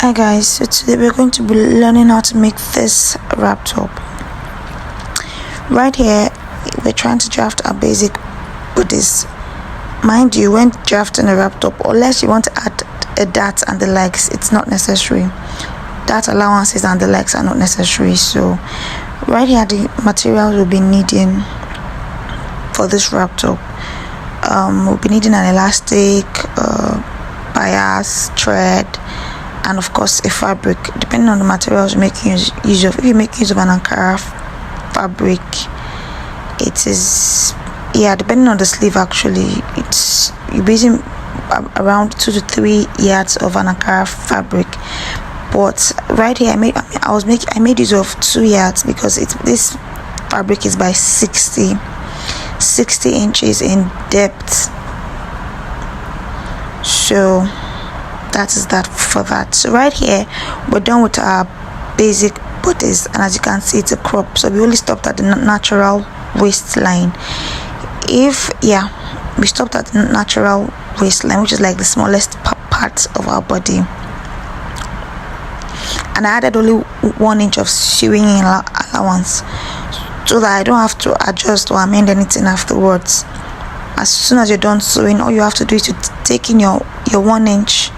Hi guys, so today we're going to be learning how to make this wrap top. Right here, we're trying to draft our basic bodice. Mind you, when drafting a wrap top, unless you want to add a dart and the legs, it's not necessary. Dart allowances and the legs are not necessary. So right here, the materials we'll be needing for this wrap top. We'll be needing an elastic, bias, thread, and of course a fabric, depending on the materials you're making use of. If you make use of an Ankara fabric, it is, depending on the sleeve, actually it's you're using around 2 to 3 yards of an Ankara fabric. But right here I made use of 2 yards because this fabric is by 60 inches in depth. So that is that for that. So right here we're done with our basic bodice, and as you can see, it's a crop, so we only stopped at the natural waistline. We stopped at the natural waistline, which is like the smallest part of our body, and I added only 1 inch of sewing allowance so that I don't have to adjust or amend anything afterwards. As soon as you're done sewing, all you have to do is to take in your 1 inch,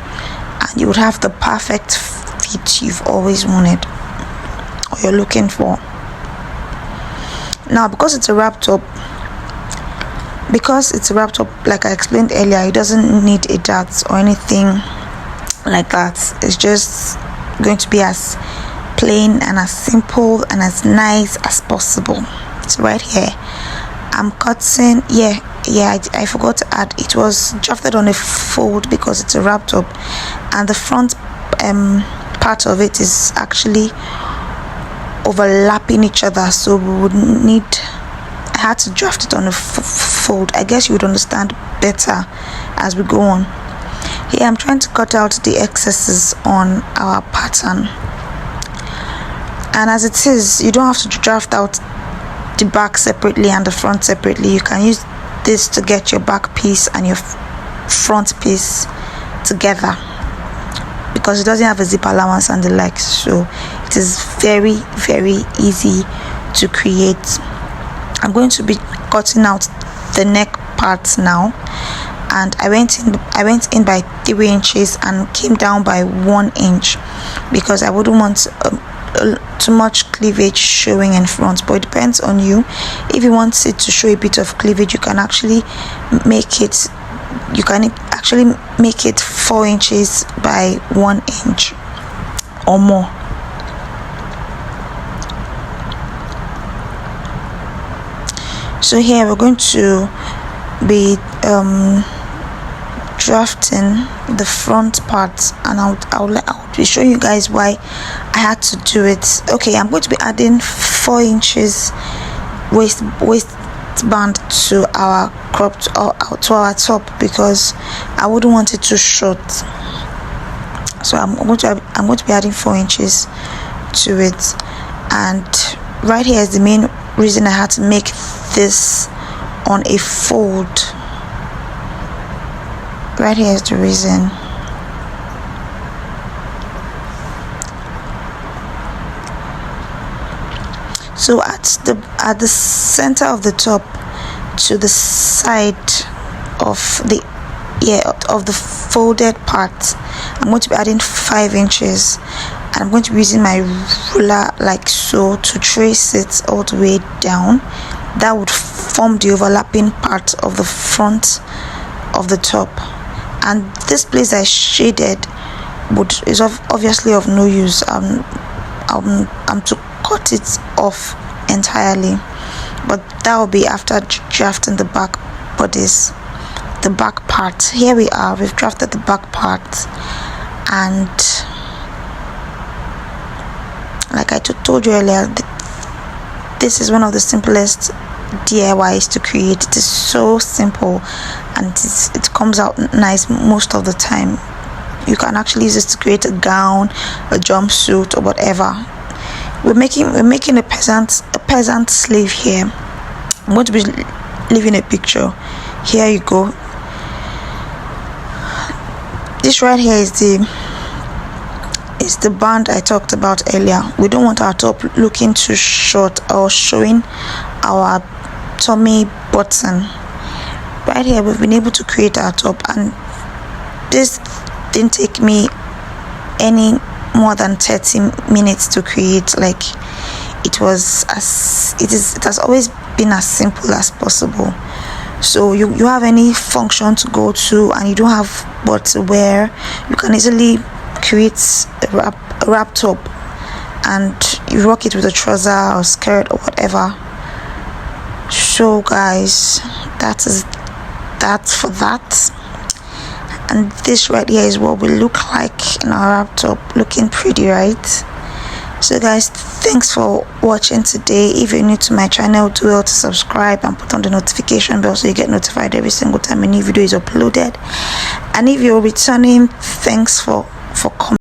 and you would have the perfect fit you've always wanted or you're looking for. Now, because it's a wrap top, like I explained earlier, it doesn't need a dart or anything like that. It's just going to be as plain and as simple and as nice as possible. So right here I'm cutting. I forgot to add, it was drafted on a fold because it's a wrap top, and the front part of it is actually overlapping each other, so I had to draft it on a fold. I guess you would understand better as we go on. Here I'm trying to cut out the excesses on our pattern, and as it is, you don't have to draft out the back separately and the front separately. You can use this to get your back piece and your front piece together, because it doesn't have a zip allowance on the legs, so it is very, very easy to create. I'm going to be cutting out the neck part now, and I went in by 3 inches and came down by 1 inch because I wouldn't want too much cleavage showing in front. But it depends on you. If you want it to show a bit of cleavage, you can actually make it 4 inches by 1 inch or more. So here we're going to be drafting the front part, and I'll be showing you guys why I had to do it. Okay, I'm going to be adding 4 inches waistband to our cropped or to our top because I wouldn't want it too short. So I'm going to be adding 4 inches to it, and right here is the main reason I had to make this on a fold. Right here is the reason. So at the center of the top to the side of the folded part, I'm going to be adding 5 inches, and I'm going to be using my ruler like so to trace it all the way down. That would form the overlapping part of the front of the top, and this place I shaded is obviously of no use. I'm to cut it off entirely, but that will be after drafting the back bodice, the back part. Here we are, we've drafted the back part, and like I told you earlier, this is one of the simplest DIYs to create. It is so simple, and it comes out nice most of the time. You can actually use this to create a gown, a jumpsuit, or whatever. We're making a peasant sleeve here. I'm going to be leaving a picture. Here you go. This right here is the is the band I talked about earlier. We don't want our top looking too short or showing our tummy button. Right here we've been able to create our top, and this didn't take me any more than 30 minutes to create. Like, it has always been as simple as possible. So you have any function to go to and you don't have what to wear, you can easily create a wrap top and you rock it with a trouser or skirt or whatever. So guys, that's for that. And this right here is what we look like in our wrap top, looking pretty, right? So guys, thanks for watching today. If you're new to my channel, do well to subscribe and put on the notification bell so you get notified every single time a new video is uploaded. And if you're returning, thanks for coming.